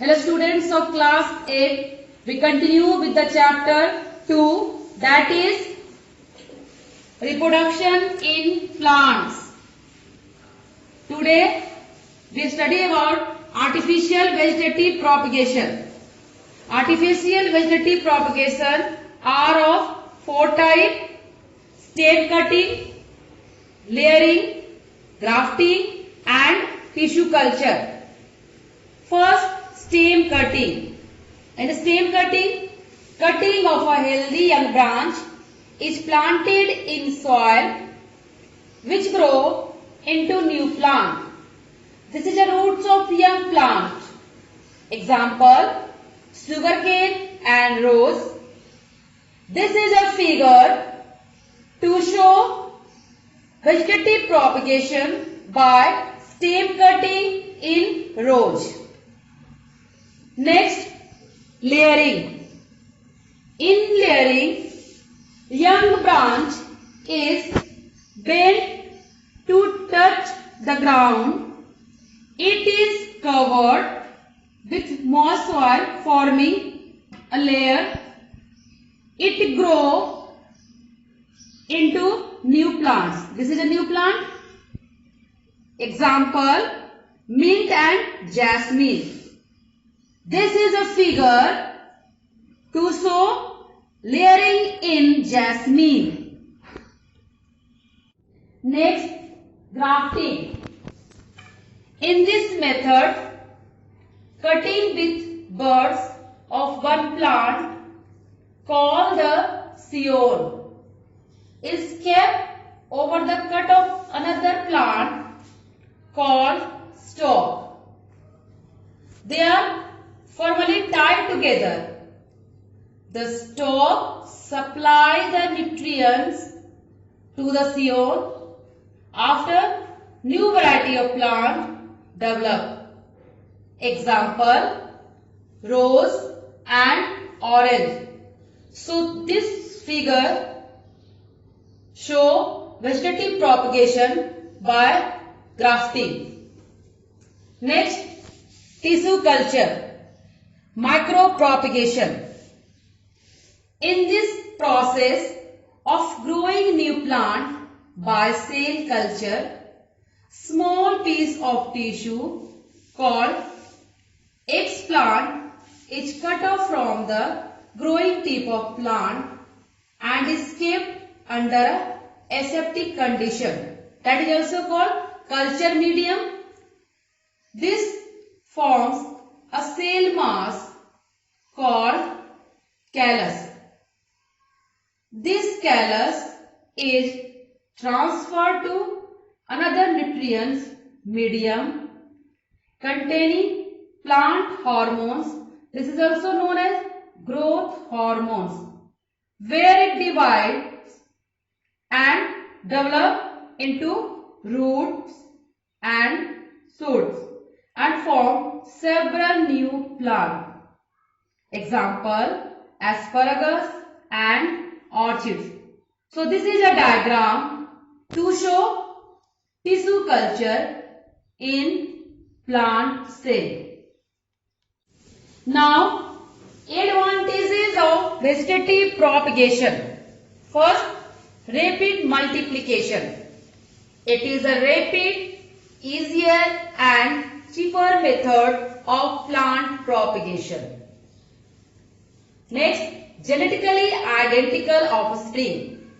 Hello students of class 8, we continue with the chapter 2, that is reproduction in plants. Today we study about artificial vegetative propagation. Artificial vegetative propagation are of 4 types: stem cutting, layering, grafting and tissue culture. First, stem cutting. And stem cutting, cutting of a healthy young branch is planted in soil which grow into new plant. This is the roots of young plant. Example, sugarcane and rose. This is a figure to show vegetative propagation by stem cutting in rose. Next, layering. In layering, young branch is bent to touch the ground. It is covered with moist soil, forming a layer. It grows into new plants. This is a new plant. Example, mint and jasmine. This is a figure to show layering in jasmine. Next, grafting. In this method, cutting with buds of one plant called the scion is kept over the cut of another plant called stalk. They are firmly tied together. The stalk supplies the nutrients to the scion. After, new variety of plant develop. Example, rose and orange. So this figure show vegetative propagation by grafting. Next, tissue culture. Micropropagation. In this process of growing new plant by cell culture, small piece of tissue called explant is cut off from the growing tip of plant and is kept under aseptic condition. That is also called culture medium. This forms a cell mass called callus. This callus is transferred to another nutrients medium containing plant hormones. This is also known as growth hormones, where it divides and develops into roots and shoots and form several new plants. Example, asparagus and orchids. So this is a diagram to show tissue culture in plant cell. Now, advantages of vegetative propagation. First, rapid multiplication. It is a rapid, easier and cheaper method of plant propagation. Next, genetically identical offspring.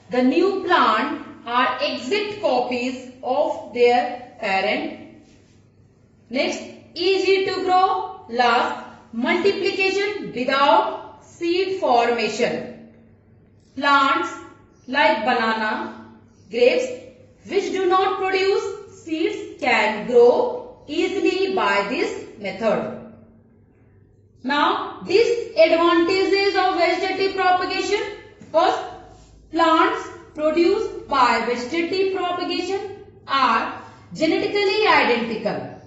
The new plant are exact copies of their parent. Next, easy to grow. Last, multiplication without seed formation. Plants like banana, grapes, which do not produce seeds, can grow easily by this method. Now, disadvantages of vegetative propagation. First, plants produced by vegetative propagation are genetically identical.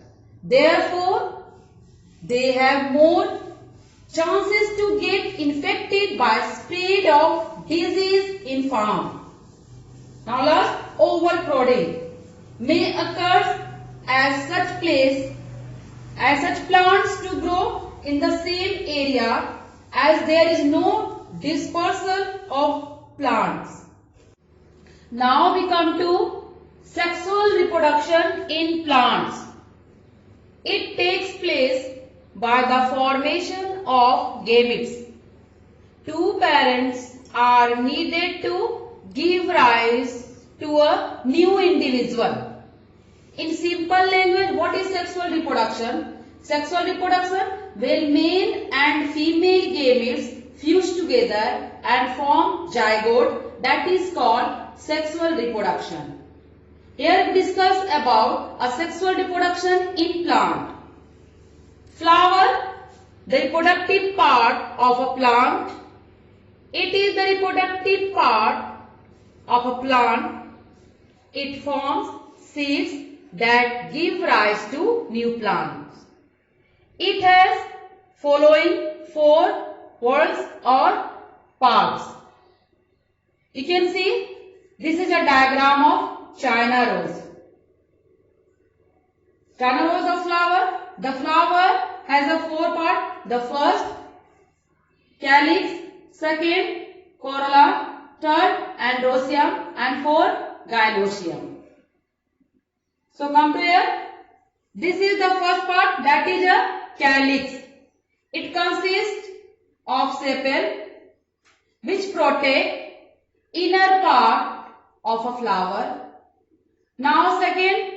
Therefore, they have more chances to get infected by spread of disease in farm. Now last, overcrowding may occur as such plants to grow in the same area as there is no dispersal of plants. Now we come to sexual reproduction in plants. It takes place by the formation of gametes. Two parents are needed to give rise to a new individual. In simple language, what is sexual reproduction? Sexual reproduction, when male and female gametes fuse together and form zygote, that is called sexual reproduction. Here we discuss about a sexual reproduction in plant. Flower, the reproductive part of a plant. It is the reproductive part of a plant. It forms seeds that give rise to new plants. It has following 4 whorls or parts. You can see this is a diagram of China rose. China rose of flower. The flower has a 4 parts. The first, calyx, second, corolla, third, androecium, and fourth, gynoecium. So come to here. This is the first part, that is a calyx. It consists of sepal which protect inner part of a flower. Now second,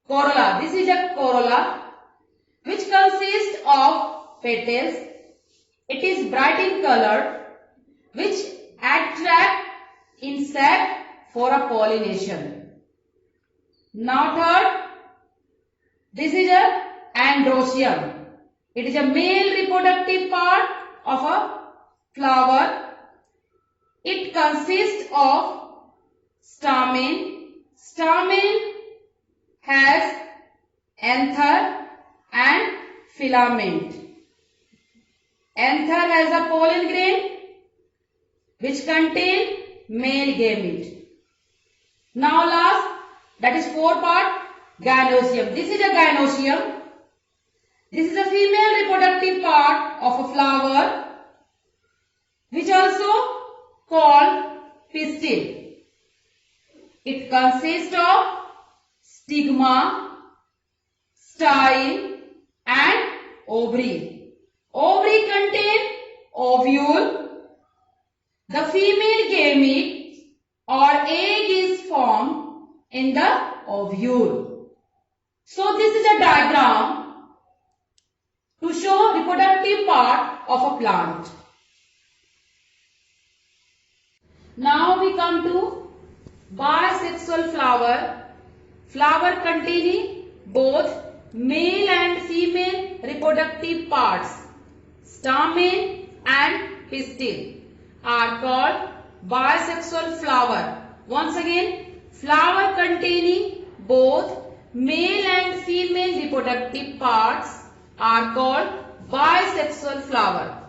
corolla. This is a corolla which consists of petals. It is bright in color which attract insect for a pollination. Now third, this is a androecium. It is a male reproductive part of a flower. It consists of stamen. Stamen has anther and filament. Anther has a pollen grain which contain male gamete. Now last, that is 4 part, gynoecium. This is a gynoecium. This is a female reproductive part of a flower which also called pistil. It consists of stigma, style and ovary. Ovary contain ovule. The female gamete or egg is formed in the ovule. So this is a diagram to show reproductive part of a plant. Now we come to bisexual flower. Flower containing both male and female reproductive parts, stamen and pistil, are called bisexual flower. Once again, flower containing both male and female reproductive parts are called bisexual flower.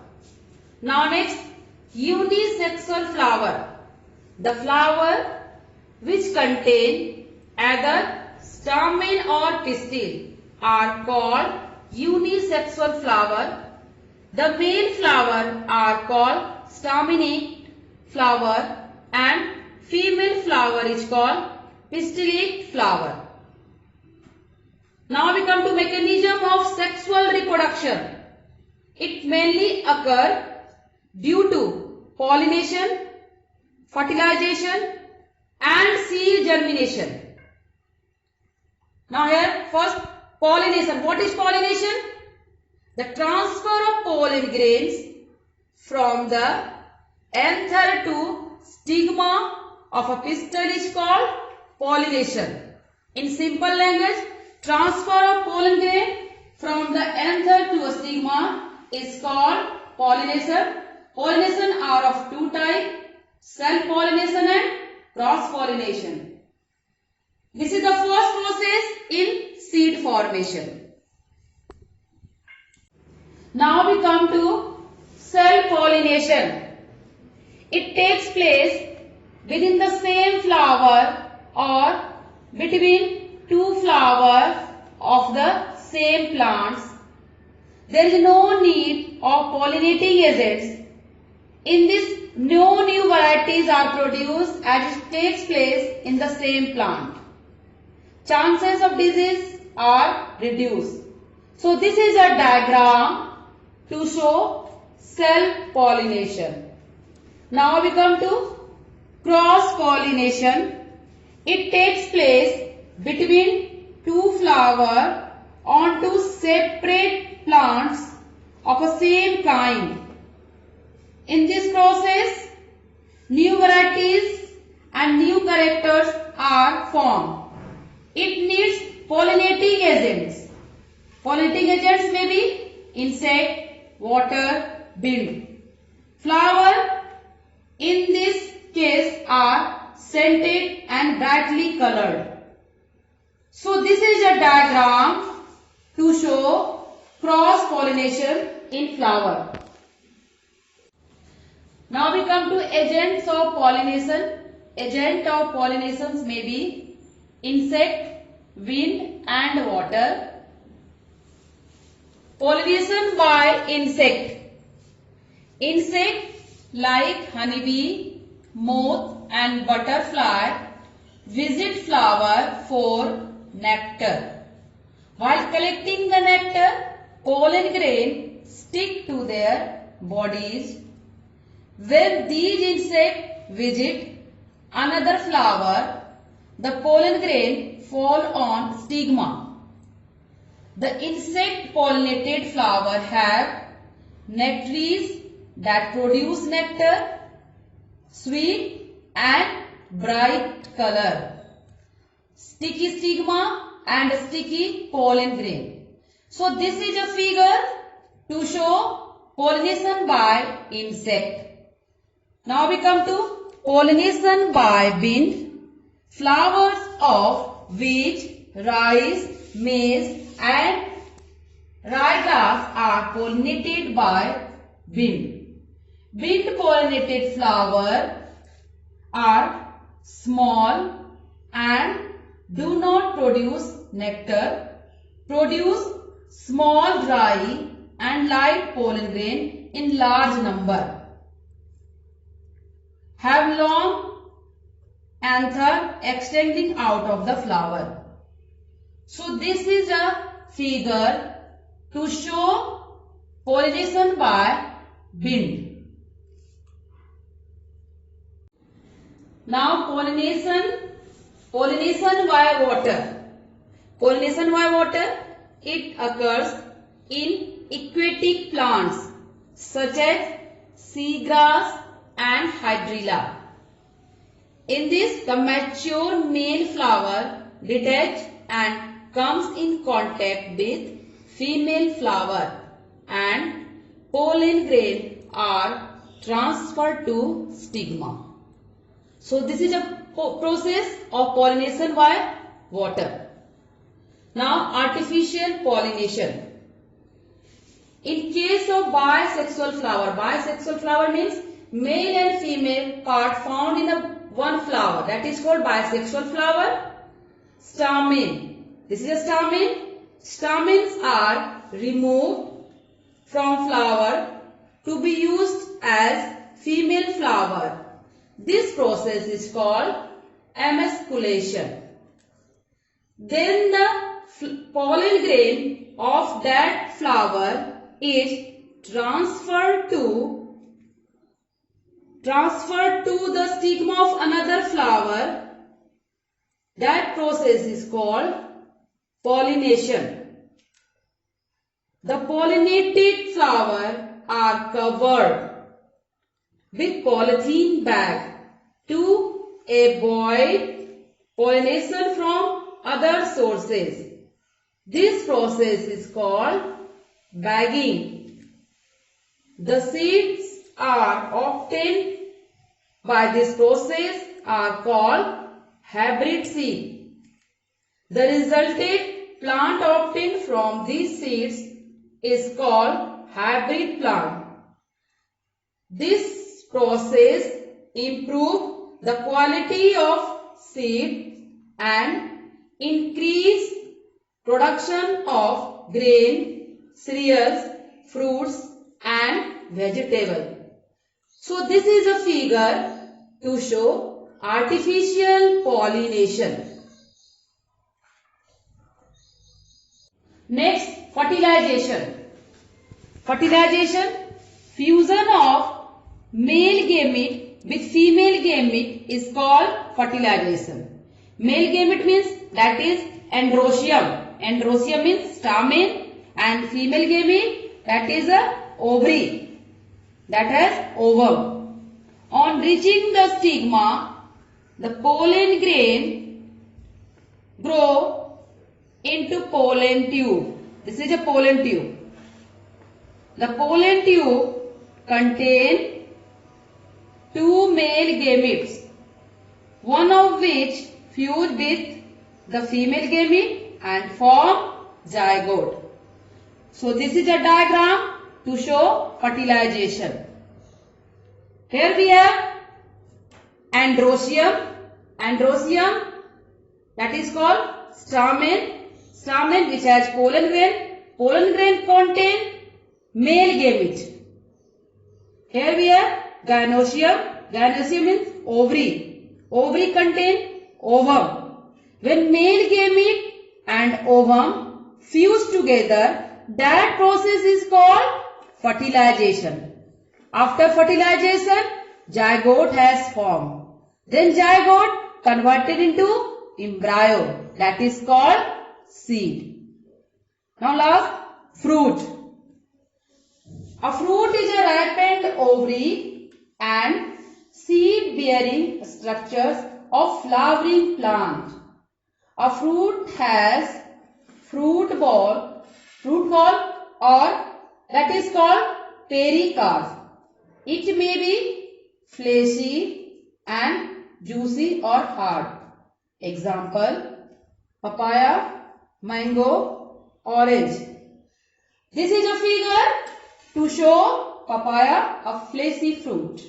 Now next, unisexual flower. The flower which contain either stamen or pistil are called unisexual flower. The male flower are called staminate flower and female flower is called pistillate flower. Now we come to mechanism of sexual reproduction. It mainly occurs due to pollination, fertilization and seed germination. Now here first, pollination. What is pollination? The transfer of pollen grains from the anther to stigma of a pistil is called pollination. In simple language, transfer of pollen grain from the anther to a stigma is called pollination. Pollination are of 2 types, self-pollination and cross-pollination. This is the first process in seed formation. Now we come to self-pollination. It takes place within the same flower or between 2 flowers of the same plants. there is no need of pollinating agents. In this, no new varieties are produced as it takes place in the same plant. Chances of disease are reduced. So this is a diagram to show self-pollination. Now we come to cross-pollination. It takes place between two flowers on two separate plants of the same kind. In this process, new varieties and new characters are formed. It needs pollinating agents. Pollinating agents may be insect, water, wind. Flower in this case are scented and brightly colored. So this is a diagram to show cross-pollination in flower. Now we come to agents of pollination. Agent of pollinations may be insect, wind and water. Pollination by insect. Insect like honeybee, moth and butterfly visit flower for nectar. While collecting the nectar, pollen grain stick to their bodies. When these insects visit another flower, the pollen grain fall on stigma. The insect pollinated flower have nectaries that produce nectar, sweet and bright color, sticky stigma and sticky pollen grain. So this is a figure to show pollination by insect. Now we come to pollination by wind. Flowers of wheat, rice, maize and ryegrass are pollinated by wind. Wind pollinated flowers are small and do not produce nectar, produce small dry and light pollen grain in large number, have long anther extending out of the flower. So this is a figure to show pollination by wind. Now pollination by water. Pollination by water, it occurs in aquatic plants such as seagrass and hydrilla. In this, the mature male flower detaches and comes in contact with female flower and pollen grain are transferred to stigma. So this is a process of pollination by water. Now artificial pollination. In case of bisexual flower means male and female part found in one flower, that is called bisexual flower. Stamen. This is a stamen. Stamens are removed from flower to be used as female flower. This process is called emasculation. Then the pollen grain of that flower is transferred to the stigma of another flower. That process is called pollination. The pollinated flowers are covered with polythene bag to avoid pollination from other sources. This process is called bagging. The seeds are obtained by this process are called hybrid seed. The resulted plant obtained from these seeds is called hybrid plant. This process improves the quality of seed and increase production of grain cereals, fruits and vegetable. So this is a figure to show artificial pollination. Next, fertilization. Fertilization, fusion of male gamete with female gamete is called fertilization. Male gamete means that is androecium. Androecium means stamen, and female gamete that is a ovary that has ovum. On reaching the stigma, the pollen grain grow into pollen tube. This is a pollen tube. The pollen tube contain two male gametes, one of which fuse with the female gamete and form zygote. So this is a diagram to show fertilization. Here we have androecium. Androecium that is called stamen. Stamen which has pollen grain. Pollen grain contain male gamete. Here we have gynoecium. Gynoecium means ovary. Ovary contain ovum. When male gamete and ovum fuse together, that process is called fertilization. After fertilization, zygote has formed. Then zygote converted into embryo, that is called seed. Now last, fruit. A fruit is a ripened ovary and seed bearing structures of flowering plant. A fruit has fruit ball or that is called pericarp. It may be fleshy and juicy or hard. Example, papaya, mango, orange. This is a figure to show papaya, a fleshy fruit.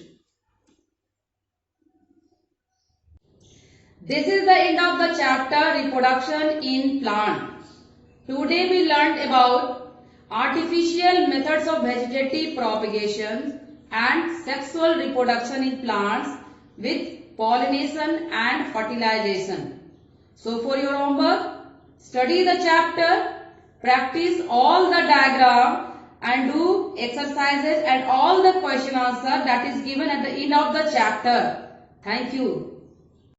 This is the end of the chapter reproduction in plant. Today we learned about artificial methods of vegetative propagation and sexual reproduction in plants with pollination and fertilization. So for your homework, study the chapter, practice all the diagram and do exercises and all the question answer that is given at the end of the chapter. Thank you.